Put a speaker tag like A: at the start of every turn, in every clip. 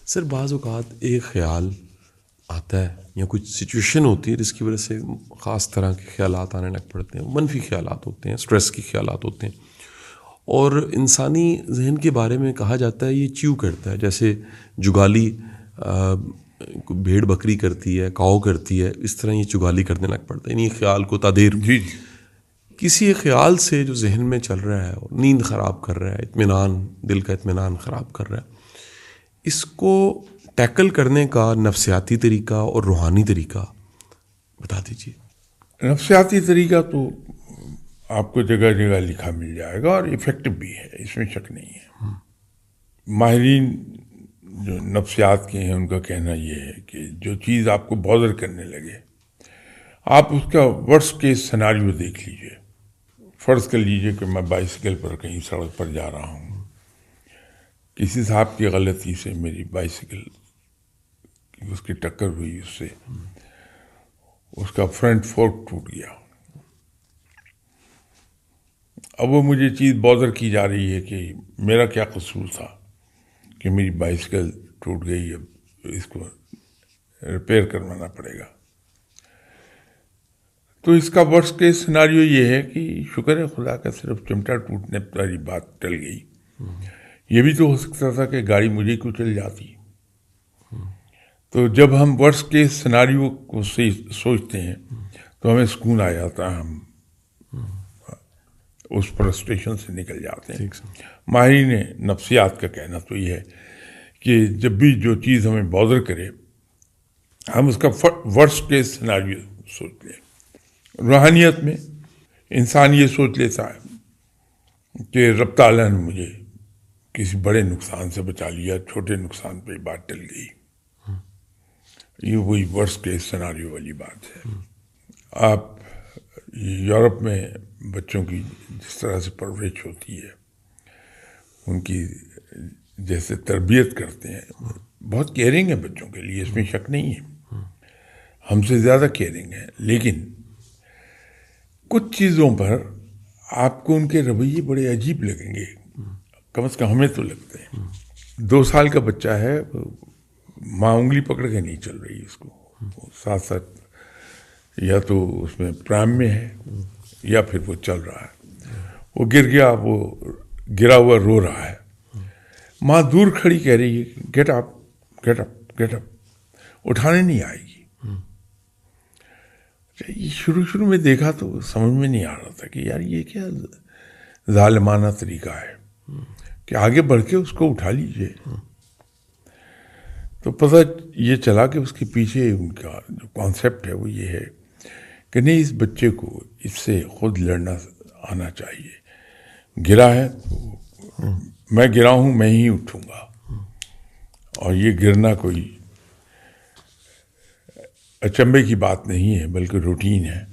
A: سر بعض اوقات ایک خیال آتا ہے یا کچھ سچویشن ہوتی ہے جس کی وجہ سے خاص طرح کے خیالات آنے لگ پڑتے ہیں، منفی خیالات ہوتے ہیں، سٹریس کے خیالات ہوتے ہیں، اور انسانی ذہن کے بارے میں کہا جاتا ہے یہ چیو کرتا ہے، جیسے جگالی بھیڑ بکری کرتی ہے، کاؤ کرتی ہے، اس طرح یہ چگالی کرنے لگ پڑتا ہے، یعنی خیال کو تادیر
B: جی
A: کسی ایک خیال سے جو ذہن میں چل رہا ہے اور نیند خراب کر رہا ہے، اطمینان، دل کا اطمینان خراب کر رہا ہے، اس کو ٹیکل کرنے کا نفسیاتی طریقہ اور روحانی طریقہ بتا دیجیے۔
B: نفسیاتی طریقہ تو آپ کو جگہ جگہ لکھا مل جائے گا اور افیکٹو بھی ہے، اس میں شک نہیں ہے۔ ماہرین جو نفسیات کے ہیں ان کا کہنا یہ ہے کہ جو چیز آپ کو بادر کرنے لگے، آپ اس کا ورسٹ کیس سیناریو دیکھ لیجئے۔ فرض کر لیجئے کہ میں بائسیکل پر کہیں سڑک پر جا رہا ہوں، کسی صاحب کی غلطی سے میری بائسیکل اس کی ٹکر ہوئی، اس سے اس کا فرنٹ فورک ٹوٹ گیا۔ اب وہ مجھے چیز بادر کی جا رہی ہے کہ میرا کیا قصور تھا کہ میری بائسیکل ٹوٹ گئی، اب اس کو ریپیئر کروانا پڑے گا۔ تو اس کا ورسٹ کیس سیناریو یہ ہے کہ شکر ہے خدا کا صرف چمٹا ٹوٹنے پر ہی بات ٹل گئی۔ یہ بھی تو ہو سکتا تھا کہ گاڑی مجھے کو چل جاتی۔ تو جب ہم ورسٹ کیس سیناریو کو سوچتے ہیں تو ہمیں سکون آ جاتا ہے، ہم اس فرسٹریشن سے نکل جاتے ہیں۔ ماہرین نفسیات کا کہنا تو یہ ہے کہ جب بھی جو چیز ہمیں بادر کرے، ہم اس کا ورسٹ کیس سیناریو سوچ لیں۔ روحانیت میں انسان یہ سوچ لیتا ہے کہ رب تعالیٰ نے مجھے کسی بڑے نقصان سے بچا لیا، چھوٹے نقصان پہ بات ٹل گئی۔ یہ وہی ورسٹ کیس سیناریو والی بات ہے۔ آپ یورپ میں بچوں کی جس طرح سے پرورش ہوتی ہے، ان کی جیسے تربیت کرتے ہیں، بہت کیئرنگ ہے بچوں کے لیے، اس میں شک نہیں ہے، ہم سے زیادہ کیئرنگ ہے، لیکن کچھ چیزوں پر آپ کو ان کے رویے بڑے عجیب لگیں گے، کم از کم ہمیں تو لگتے ہیں۔ 2 سال کا بچہ ہے، ماں انگلی پکڑ کے نہیں چل رہی اس کو، ساتھ ساتھ یا تو اس میں پرائم میں ہے یا پھر وہ چل رہا ہے، وہ گر گیا، وہ گرا ہوا رو رہا ہے، ماں دور کھڑی کہہ رہی ہے get up get up get up, اٹھانے نہیں آئے گی۔ شروع میں دیکھا تو سمجھ میں نہیں آ رہا تھا کہ یار یہ کیا ظالمانہ طریقہ ہے کہ آگے بڑھ کے اس کو اٹھا لیجئے۔ تو پتہ یہ چلا کہ اس کے پیچھے ان کا جو کانسیپٹ ہے وہ یہ ہے کہ نہیں، اس بچے کو اس سے خود لڑنا آنا چاہیے۔ گرا ہے تو میں گرا ہوں، میں ہی اٹھوں گا، اور یہ گرنا کوئی اچنبے کی بات نہیں ہے بلکہ روٹین ہے۔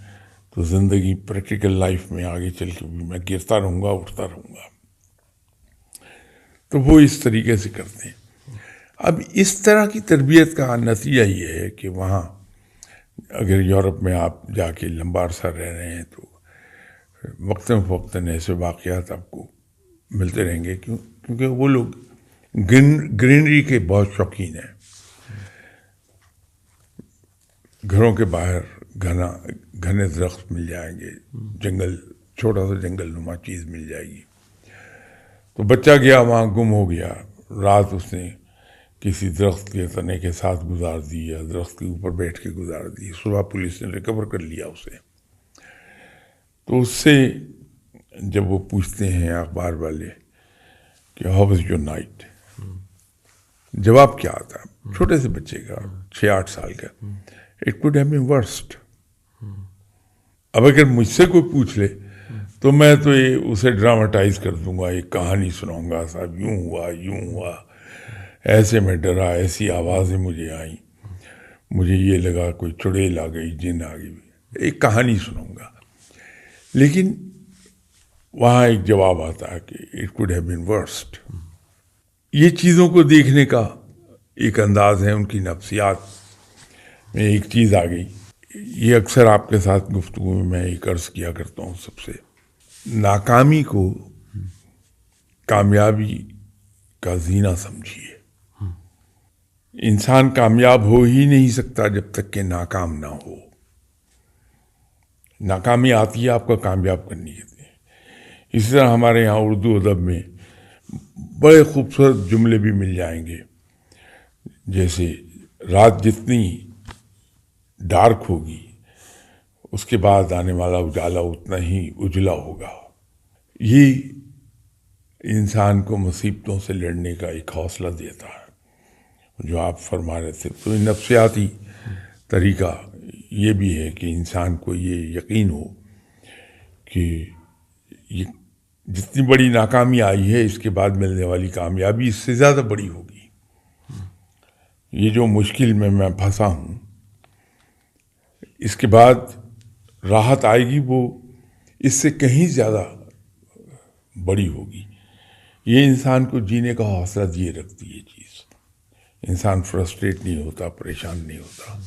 B: تو زندگی پریکٹیکل لائف میں آگے چل کے بھی میں گرتا رہوں گا، اٹھتا رہوں گا۔ تو وہ اس طریقے سے کرتے ہیں۔ اب اس طرح کی تربیت کا نتیجہ یہ ہے کہ وہاں اگر یورپ میں آپ جا کے لمبا عرصہ رہ رہے ہیں تو وقتاً فوقتاً ایسے واقعات آپ کو ملتے رہیں گے، کیونکہ وہ لوگ گرینری کے بہت شوقین ہیں۔ گھروں کے باہر گھنے درخت مل جائیں گے، جنگل، چھوٹا سا جنگل نما چیز مل جائے گی۔ تو بچہ گیا وہاں، گم ہو گیا، رات اس نے کسی درخت کے تنے کے ساتھ گزار دی یا درخت کے اوپر بیٹھ کے گزار دی، صبح پولیس نے ریکور کر لیا اسے۔ تو اس سے جب وہ پوچھتے ہیں اخبار والے کہ ہاؤ واز یور نائٹ، جواب کیا آتا ہے چھوٹے سے بچے کا، 6-8 سال کا، it could have been worst. اب اگر مجھ سے کوئی پوچھ لے تو میں تو اسے ڈراماٹائز کر دوں گا، ایک کہانی سناؤں گا، صاحب یوں ہوا، ایسے میں ڈرا، ایسی آوازیں مجھے آئیں، مجھے یہ لگا کوئی چڑیل آ گئی، جن آ گئی، ایک کہانی سناؤں گا۔ لیکن وہاں ایک جواب آتا ہے کہ it could have been worst. یہ چیزوں کو دیکھنے کا ایک انداز ہے، ان کی نفسیات میں ایک چیز آ گئی۔ یہ اکثر آپ کے ساتھ گفتگو میں ایک عرض کیا کرتا ہوں سب سے، ناکامی کو کامیابی کا زینہ سمجھیے۔ انسان کامیاب ہو ہی نہیں سکتا جب تک کہ ناکام نہ ہو. ناکامی آتی ہے آپ کو کامیاب کرنے کے لیے. اسی طرح ہمارے یہاں اردو ادب میں بڑے خوبصورت جملے بھی مل جائیں گے، جیسے رات جتنی ڈارک ہوگی اس کے بعد آنے والا اجالا اتنا ہی اجلا ہوگا. یہ انسان کو مصیبتوں سے لڑنے کا ایک حوصلہ دیتا ہے جو آپ فرما رہے تھے. تو نفسیاتی طریقہ یہ بھی ہے کہ انسان کو یہ یقین ہو کہ یہ جتنی بڑی ناکامی آئی ہے اس کے بعد ملنے والی کامیابی اس سے زیادہ بڑی ہوگی. یہ جو مشکل میں پھنسا ہوں اس کے بعد راحت آئے گی، وہ اس سے کہیں زیادہ بڑی ہوگی. یہ انسان کو جینے کا حوصلہ دیے رکھتی ہے چیز. انسان فرسٹریٹ نہیں ہوتا، پریشان نہیں ہوتا.